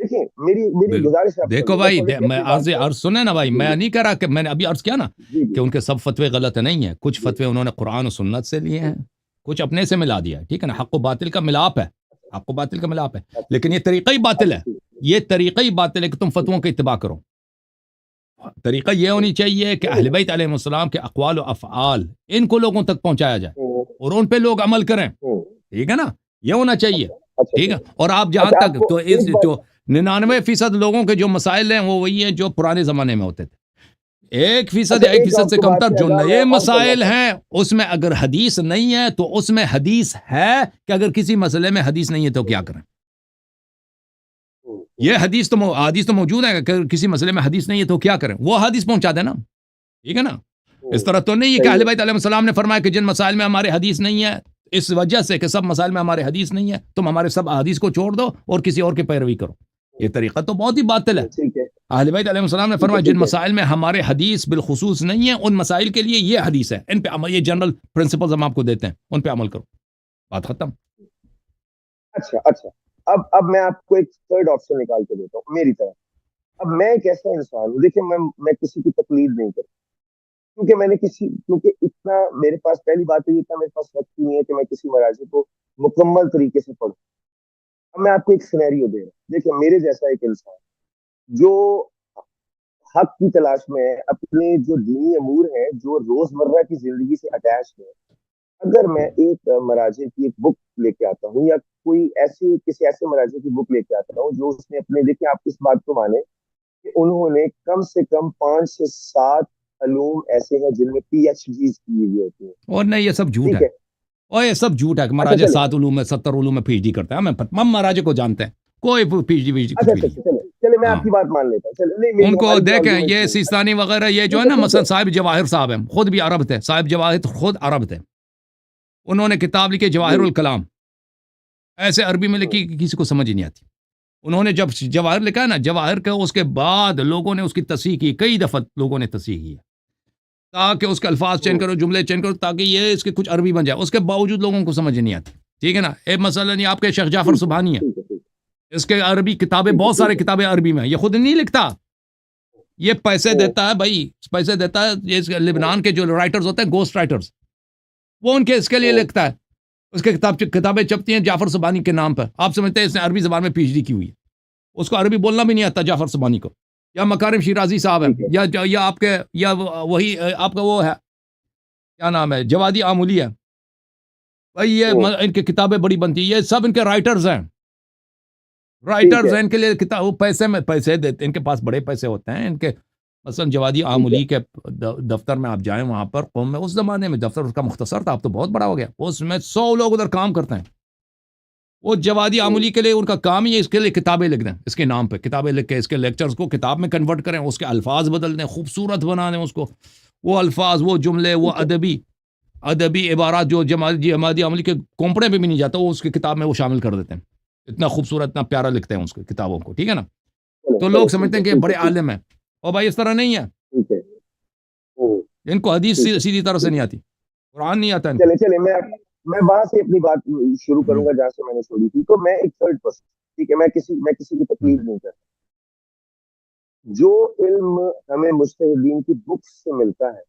دیکھیں میری گزارش ہے آپ دیکھو سے، بھائی تھوڑی سی میں اپنی بات کو عرض سنیں نا بھائی، جی میں نہیں کہہ رہا کہ میں نے ابھی عرض کیا نا جی کہ جی ان کے سب فتوے غلط نہیں ہیں، کچھ جی فتوے انہوں نے قرآن و سنت سے لیے ہیں، کچھ اپنے سے ملا دیا ہے، ٹھیک ہے نا، حق و باطل کا ملاپ ہے، حق و باطل کا ملاپ ہے، اچھا لیکن یہ طریقہ ہی باطل اچھا ہے، ٹھیک یہ طریقہ ہی باطل ہے کہ تم فتووں کا اتباع کرو۔ طریقہ یہ ہونی چاہیے کہ نہیں اہل بیت علیہ السلام کے اقوال و افعال ان کو لوگوں تک پہنچایا جائے ہوں، اور ان پہ لوگ عمل کریں، ہوں، ٹھیک ہے نا، یہ ہونا چاہیے، اچھا اچھا ٹھیک ہے۔ ٹھیک ہے۔ اور آپ جہاں اچھا آپ تک کو تو اس ایک بات جو 99% لوگوں کے جو مسائل ہیں وہ وہی ہیں جو پرانے زمانے میں ہوتے تھے، 1% اچھا یا ایک 1% آپ سے کو کم بات تر سے جو اگر میں نئے اور کرنا مسائل چاہتا ہیں اس میں اگر حدیث نہیں ہے تو اس میں حدیث ہے کہ اگر کسی مسئلے میں حدیث نہیں ہے تو کیا کریں؟ ہوں، یہ حدیث تو موجود ہے کہ کسی مسئلے میں حدیث نہیں ہے تو کیا کریں، وہ حدیث پہنچا دیں نا، ٹھیک ہے نا۔ اس ہوں، طرح تو نہیں ہے کہ صحیح اہل ہے بیت علیہ السلام نے فرمایا کہ جن مسائل میں ہمارے حدیث نہیں ہے، اس وجہ سے کہ سب مسائل میں ہمارے حدیث نہیں ہے تم ہمارے سب حدیث کو چھوڑ دو اور کسی اور کی پیروی کرو، یہ طریقہ تو بہت ہی باطل ہے۔ ٹھیک ہے اہل بیت علیہ السلام نے ٹھیک ہے فرمایا جن ٹھیک ہے مسائل میں ہمارے حدیث بالخصوص نہیں ہے ان مسائل کے لیے یہ حدیث ہے، ان پہ عمل، یہ جنرل پرنسپلز ہم آپ کو دیتے ہیں، ان پہ عمل کرو، بات ختم۔ اچھا اچھا اب میں آپ کو ایک تھرڈ آپشن نکال کے دیتا ہوں میری طرف۔ اب میں ایک ایسا انسان ہوں، دیکھیں میں کسی کی تقلید نہیں کرتا، کیونکہ اتنا میرے پاس، پہلی بات تو یہ اتنا میرے پاس وقت ہی نہیں ہے کہ میں کسی مراجع کو مکمل طریقے سے پڑھوں۔ اب میں آپ کو ایک سینیریو دے رہا ہوں، دیکھیں میرے جیسا ایک انسان جو حق کی تلاش میں ہے، اپنے جو دینی امور ہیں جو روزمرہ کی زندگی سے اٹیچ ہے، اگر میں ایک مراجع کی ایک بک لے کے آتا ہوں یا کوئی ایسی کسی ایسے مراجع کی بک لے کے آتا ہوں جو اس نے اپنے، دیکھیں آپ اس بات کو مانیں کہ انہوں نے کم سے کم 5 سے 7 علوم ایسے ہیں جن میں پی ایچ ڈیز کی ہوئی ہوتی ہیں، اور نہیں، یہ سب جھوٹ ٹھیک ہے، ہے۔ اور یہ سب جھوٹ ہے کہ اچھا مراجع چلے 7 علوم میں 70 علوم میں پی ایچ ڈی کرتا ہے، ہم مراجع کو جانتے ہیں، کوئی P H D V H D کچھ اچھا بھی اچھا نہیں اچھا ہے۔ چلے میں ہاں، آپ کی بات مان لیتا ہوں، چلے نہیں ان میری کو ہماری جو دیکھیں آرگومنٹ یہ تھی، سیستانی وغیرہ یہ جو ہے ٹھیک ہے نا، ٹھیک مثلا ہے صاحب جواہر صاحب ہیں، خود بھی عرب تھے، صاحب جواہر خود عرب تھے، انہوں نے کتاب لکھی جی جواہر الکلام، ایسے عربی میں ہوں، لکھی کہ کسی کو سمجھ ہی نہیں آتی۔ انہوں نے جب جواہر لکھا ہے نا، جواہر کا اس کے بعد لوگوں نے اس کی تصحیح کی، کئی دفعہ لوگوں نے تصحیح کی ہے تاکہ اس کے الفاظ چینج ہوں، کرو، جملے چینج کرو، تاکہ یہ اس کے کچھ عربی بن جائے، اس کے باوجود لوگوں کو سمجھ نہیں آتی، ٹھیک ہے نا۔ ایک مثلا یہ آپ کے شیخ جعفر ٹھیک ہے سبحانی ہے، ٹھیک ہے ٹھیک اس کے عربی کتابیں، ٹھیک ہے بہت سارے ٹھیک ہے کتابیں عربی میں ہیں، یہ خود نہیں لکھتا، یہ پیسے ہوں، دیتا ہے بھائی، پیسے دیتا ہے، یہ ہوں، لبنان کے جو رائٹرز ہوتے ہیں، گوسٹ رائٹرز، وہ ان کے اس کے لیے ہوں، لکھتا ہے، اس کے کتابیں چھپتی ہیں جعفر سبحانی کے نام پر، آپ سمجھتے ہیں اس نے عربی زبان میں پی ایچ ڈی کی ہوئی ہے، اس کو عربی بولنا بھی نہیں آتا جعفر سبحانی کو۔ یا مکارم شیرازی صاحب ہیں، ٹھیک ہے یا آپ کے، یا وہی آپ کا وہ ہے، کیا نام ہے، جوادی آمولی ہے بھائی، یہ ہوں، ان کی کتابیں بڑی بنتی ہیں، یہ سب ان کے رائٹرز ہیں، ٹھیک رائٹرز ہے ہیں، ان کے لیے کتاب، وہ پیسے میں پیسے دیتے، ان کے پاس بڑے پیسے ہوتے ہیں ان کے۔ مثلا جوادی ٹھیک ہے آمولی کے دفتر میں آپ جائیں، وہاں پر قوم میں اس زمانے میں دفتر اس کا مختصر تھا، اب تو بہت بڑا ہو گیا، اس میں 100 لوگ ادھر کام کرتے ہیں، وہ جوادی ہوں، آمولی کے لیے ان کا کام ہی ہے اس کے لیے کتابیں لکھ دیں، اس کے نام پہ کتابیں لکھ کے اس کے لیکچرز کو کتاب میں کنورٹ کریں، اس کے الفاظ بدل دیں، خوبصورت بنا دیں اس کو، وہ الفاظ، وہ جملے، وہ ٹھیک ہے ادبی عبارات جو جمادی عملی کے کومپڑے پہ بھی نہیں جاتا، وہ اس کی کتاب میں وہ شامل کر دیتے ہیں، اتنا خوبصورت، اتنا پیارا لکھتے ہیں اس کو کتابوں کو، ٹھیک ہے نا۔ چلے تو لوگ چلے ٹھیک سمجھتے ہے ہیں کہ یہ ٹھیک ہے بڑے ٹھیک عالم ہیں، اور بھائی اس طرح نہیں ہے، ٹھیک ہے ہوں، ان کو حدیث ٹھیک ہے سیدھی طرح سے ٹھیک نہیں ہے آتی، قرآن نہیں آتا ان کو۔ چلے میں وہاں سے اپنی بات شروع کروں ہوں، گا جہاں سے میں نے چھوڑی تھی، تو میں ایک تھرڈ پرسن، ٹھیک ہے، میں کسی کی ہوں، تقلید نہیں کرتا، جو علم ہمیں مجتہدین کی بکس سے ملتا ہے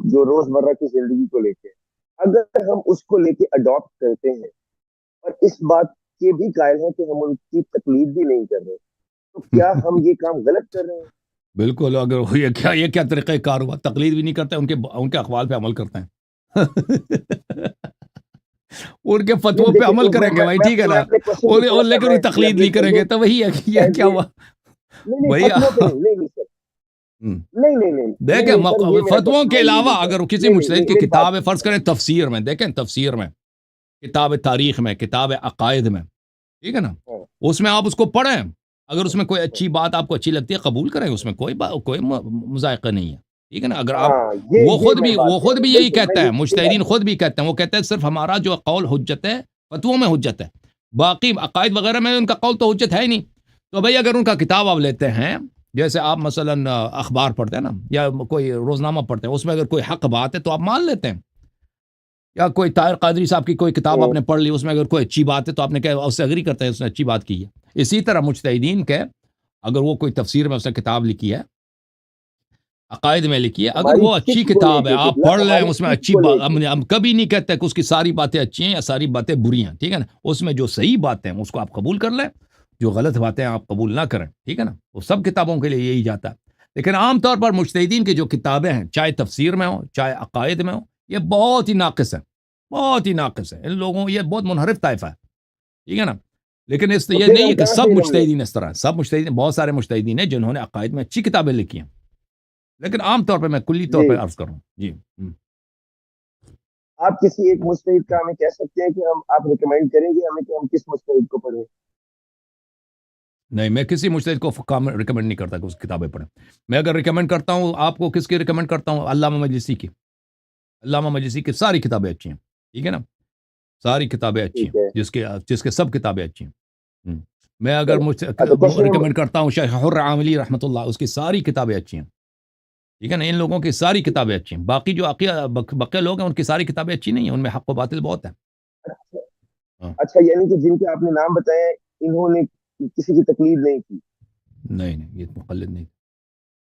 جو روزمرہ کی زندگی کو لے کے، اگر ہم اس کو لے کے اڈاپٹ کرتے ہیں اور اس بات کے بھی قائل ہیں کہ ہم ان کی تقلید بھی نہیں کر رہے، تو کیا ہم یہ کام غلط کر رہے ہیں؟ بالکل، اگر یہ کیا طریقہ کار ہوا، تقلید بھی نہیں کرتے، ان کے اقوال پہ عمل کرتے ہیں ان کے نہیں فتووں پہ دیکھیں عمل کریں گے بھائی، ٹھیک ہے میں نا، اپنے کوشچن کو تھوڑا سا لیکن میں وہ تقلید نہیں ایلیبریٹ کر کریں دوں، گے، تو وہی ہے کہ یہ شاید کیا یہ ہوا نہیں بھیا۔ فتووں پہ نہیں سر، ہوں، نہیں دیکھیں نہیں سر، یہ میرا فتووں کوشچن کے نہیں علاوہ نہیں سر، اگر کسی نہیں نہیں مجتہد کی میری بات کتاب ہے، فرض کریں تفسیر میں، دیکھیں تفسیر میں، کتاب تاریخ میں، کتاب عقائد میں، ٹھیک ہے نا، ہاں اس میں آپ اس کو پڑھیں، اگر اس میں کوئی ہاں اچھی بات آپ کو اچھی لگتی ہے قبول کریں، اس میں کوئی مذائقہ نہیں ہے، ٹھیک ہے نا۔ اگر آپ، ہاں، یہ میں بات وہ کہہ خود رہا ہوں، بھی یہی بالکل میں کہتا ہے، یہ بات مجتہدین خود بھی کہتے ہیں، وہ کہتے ہیں صرف ہمارا جو قول حجت ہے، فتووں میں حجت ہے، باقی عقائد وغیرہ میں ان کا قول تو حجت ہے ہی نہیں۔ تو بھائی اگر ان کا کتاب آپ لیتے ہیں، جیسے آپ مثلا اخبار پڑھتے ہیں نا، یا کوئی روزنامہ پڑھتے ہیں، اس میں اگر کوئی حق بات ہے تو آپ مان لیتے ہیں، یا کوئی طاہر قادری صاحب کی کوئی کتاب آپ ہوں، نے پڑھ لی، اس میں اگر کوئی اچھی بات ہے تو آپ نے کہا اس سے اگری کرتے ہیں، اس نے اچھی بات کی ہے۔ اسی طرح مجتہدین کے اگر وہ کوئی تفسیر میں اس نے کتاب لکھی ہے، عقائد میں لکھی ہے، اگر ہماری وہ اچھی فکر کو کتاب ہے، لے کے آپ پڑھ لیں، ہماری اس میں فکر اچھی کو بات، لے کے ہم کبھی نہیں کہتے کہ اس کی ساری باتیں اچھی ہیں یا ساری باتیں بری ہیں، ٹھیک ہے نا، اس میں جو صحیح باتیں ہیں اس کو آپ قبول کر لیں، جو غلط باتیں ہیں آپ قبول نہ کریں، ٹھیک ہے نا، وہ سب کتابوں کے لیے یہی جاتا ہے۔ لیکن عام طور پر مجتہدین کی جو کتابیں ہیں، چاہے تفسیر میں ہوں چاہے عقائد میں ہوں، یہ بہت ہی ناقص ہے، بہت ہی ناقص ہے، ان لوگوں یہ بہت منحرف طائفہ ہے، ٹھیک ہے نا۔ لیکن اس تو یہ پھر نہیں ہم ہے کہ کہاں سب سے علم لیں؟ مجتہدین اس طرح ہیں، سب مجتہدین، بہت سارے مجتہدین ہیں جنہوں نے عقائد میں اچھی کتابیں لکھی ہیں، لیکن عام طور پہ میں کلی طور جی، پہ عرض کروں جی۔ آپ کسی ایک مجتہد کا ہمیں کہہ سکتے ہیں کہ آپ ریکمینڈ کریں گے ہمیں کہ ہم کس مجتہد کو پڑھیں؟ نہیں، میں کسی مجتہد کو ریکمینڈ نہیں کرتا کہ اس کتابیں پڑھیں۔ میں اگر ریکمینڈ کرتا ہوں آپ کو، کس کی ریکمینڈ کرتا ہوں؟ علامہ مجلسی کی، علامہ مجلسی کی ساری کتابیں اچھی ہیں، ٹھیک ہے نا، ساری کتابیں اچھی ہیں، ٹھیک ہے، جس کے سب کتابیں اچھی ہیں۔ میں اگر تو کوشچن نمبر ریکمینڈ کرتا ہوں شیخ حر عاملی رحمۃ اللہ، اس کی ساری کتابیں اچھی ہیں، ٹھیک ہے نا، ان لوگوں کی ساری کتابیں اچھی ہیں، باقی جو بقیہ لوگ ہیں ان کی ساری کتابیں اچھی نہیں ہیں، ان میں حق و باطل بہت ہے۔ ہاں، اچھا، یعنی کہ جن کے آپ نے نام بتائے انہوں نے کسی کی تقلید نہیں کی؟ نہیں نہیں، یہ مقلد نہیں۔